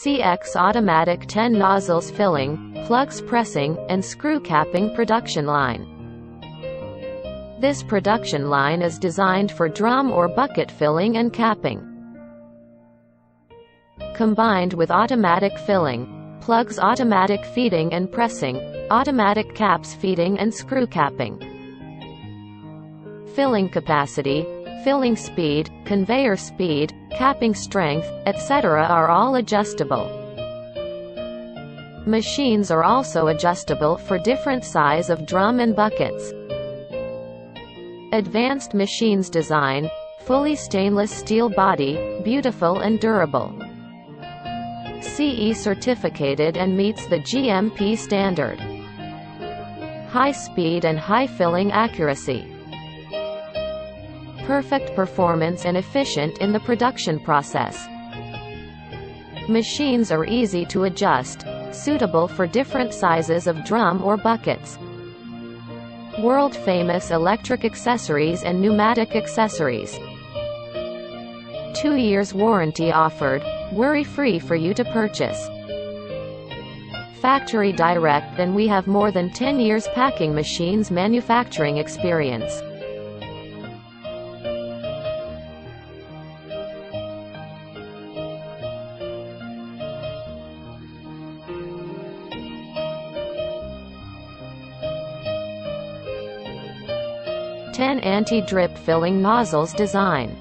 CX automatic 10 nozzles filling, plugs pressing, and screw capping production line. This production line is designed for drum or bucket filling and capping. Combined with automatic filling, plugs automatic feeding and pressing, automatic caps feeding and screw capping. Filling capacity, filling speed, conveyor speed, capping strength, etc. are all adjustable. Machines are also adjustable for different size of drum and buckets. Advanced machines design, fully stainless steel body, beautiful and durable. CE certificated and meets the GMP standard. High speed and high filling accuracy. Perfect performance and efficient in the production process. Machines are easy to adjust, suitable for different sizes of drum or buckets. World-famous electric accessories and pneumatic accessories. 2 years warranty offered, worry-free for you to purchase. Factory direct, and we have more than 10 years packing machines manufacturing experience. Ten anti-drip filling nozzles design.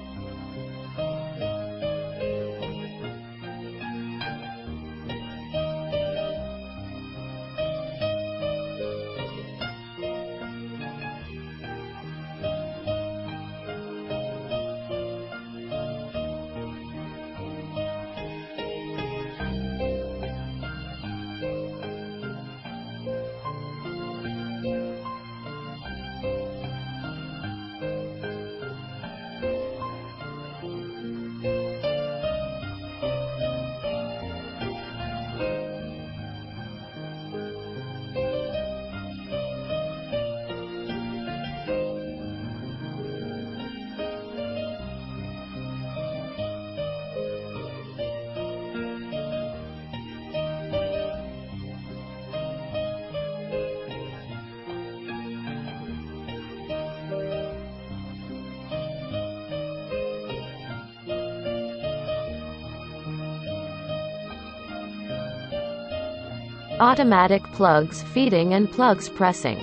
Automatic plugs feeding and plugs pressing.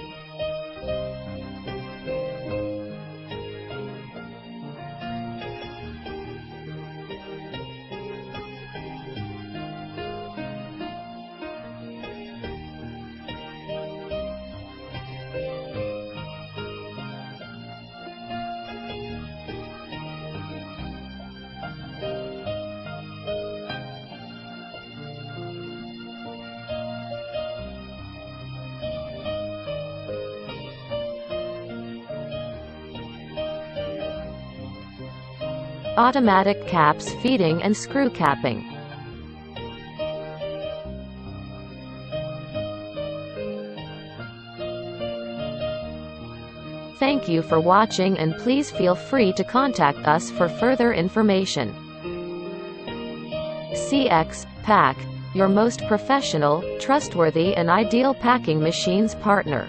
Automatic caps feeding and screw capping. Thank you for watching, and please feel free to contact us for further information. CX Pack, your most professional, trustworthy and ideal packing machines partner.